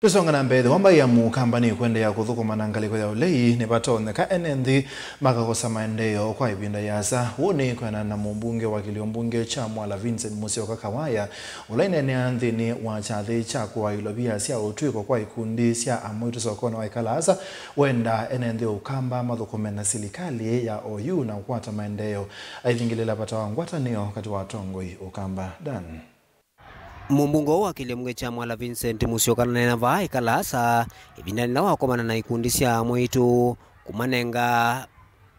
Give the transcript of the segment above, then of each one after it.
Tusonga na mbele wamba ya mukambani kwende ya kuthukuma na ngaliko ya ulei ni batoneka enendi makakosa maendeleo kwa ibinda yasa woni kwena na mbunge wa kiliombunge cha Mwala Vincent Musyoka Kawaya ulaine ni anthini wa chathi cha kwa ilobia sia utwiko kwa ikundi sia amwitu sokona wa ikalasa wenda enendi ukamba mathukume na silikali ya OU na ukwata maendeleo aithingilela patawa ngwatanio kati wa tongoi ukamba Dan. Mumbungo wa kiliombunge cha Mwala Vincent Musyoka na vai kalasa ibinani na wakomana na ikundi sia mwitu kumanenga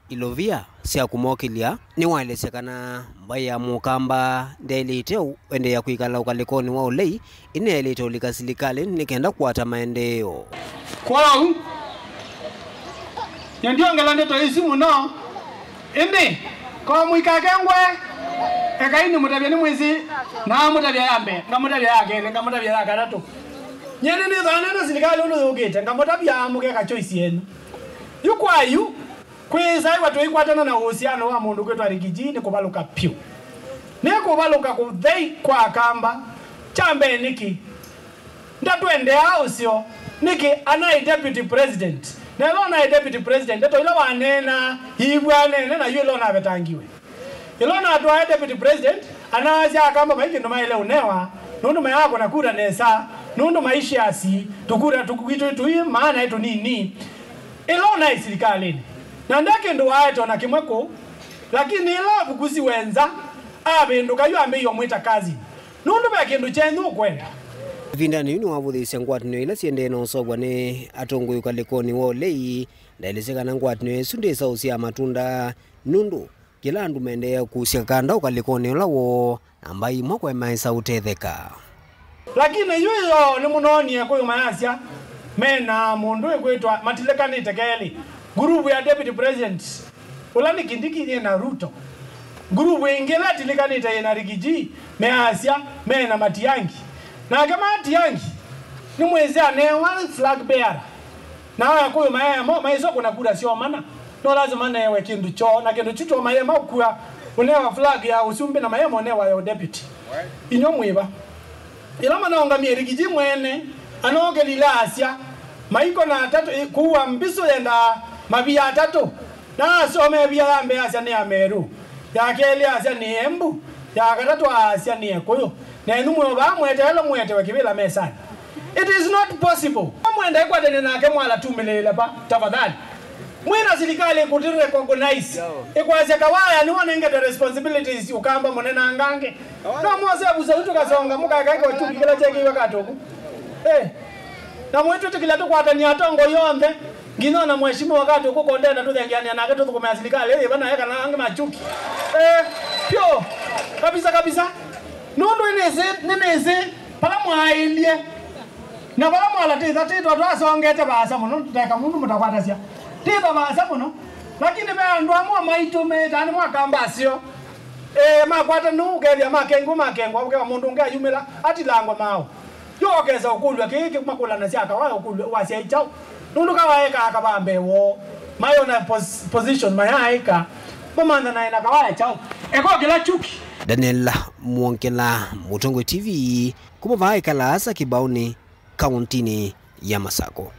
ilovia sia kumokilia ni wailesekana mbaya mukamba ndeliteu ende ya kuikala ukalikoni wa ulei inelite ulikasilikali nikenda kuwata maendeleo kwao ndio ngalande to isimu no ende kwa muikakengwe ekaini mutabya ni mwezi na mutabya yambe ngamutabya yake ngamutabya yake atatu nyene ni dhana na silikali uno ugete ngamutabya amuke ka choice yenu yukwayu kweza watu ikwatana na uhusiano wa mundu kwetu arikijini kubaluka pyu ne kubaluka kuthei kwa kamba chambe niki ndatwende ausio niki anai deputy president nelo na deputy president to ilo wanena hibwane na yulo na betangiwe ilona atwa deputy president anaanza kama maiki ndo maile unewa nundu mayako na kura nesa nundu maishi asi tukura tukukitu tu maana yetu nini ilona isilikalini na ndake ndo aito na kimweko lakini ila bukuzi wenza abindu kayo ambe yo mwita kazi nundu bakindu chendu kwenda vindani yuni wavuthisia ngwatino ila siende no sogwa ni atongo yukalikoni wo lei ndaelezeka na ngwatino sunde sausia matunda nundu kila andu mendea kusia kanda ukalikoni ulawo ambai mwako emaisa utetheka lakini yuyo ni munoni kwa mayasia mena mundu ekwetwa matilekani tekeli grupu ya deputy president ulani kindiki na Ruto grupu ingela tilekani te na Rigiji measia mena Matiangi na kama Matiangi ni mwezi anewa flag bearer na kwa maiso kuna kura sio maana no lazima na yewe kindu cho na kindu chuto mayema ukua unewa flag ya usumbi na mayema unewa ya deputy inyo mwiba ilama naonga Rigiji mwene anoge lilasia maiko na tatu kuwa mbiso yenda mabia tatu na some bia ambe asia ni Ameru ya keli asia ni Embu ya katatu asia ni Ekoyo na numwe ba mwete helo mwete wakibila mesani it is not possible mwenda kwa dene na ke Mwala tumelela ba tafadhali mwina silikali kuti recognize ikwaze Kawaya ni wanenge the responsibilities ukamba monena ngange na mose abuza utu kasonga muka kake wachuki kila cheki wakatoku na mwetu tukila tukwata ni atongo yonde ngino na mheshimiwa wakati uko kondena tu thengiani na ketu tukumea silikali bana yeka na ange machuki pyo kabisa nundu ineze pala mwailie na pala mwala tita twasongete basa muno tuteka mundu mutakwata sia tita basa muno lakini be andu amwa maitume tani mwakamba sio makwata nu kevya makengo uke mundu nge yumila ati langwa mao yokeza ukulwa kiki kumakula na sia Kawaya ukulwa wasia ichao nundu Kawaya akabambe wo mayo na position mayaika bomanda na ina Kawaya chao eko kila chuki Daniel Mwonkela Mutongo TV kuma vai kalasa kibauni kauntini ya Masako.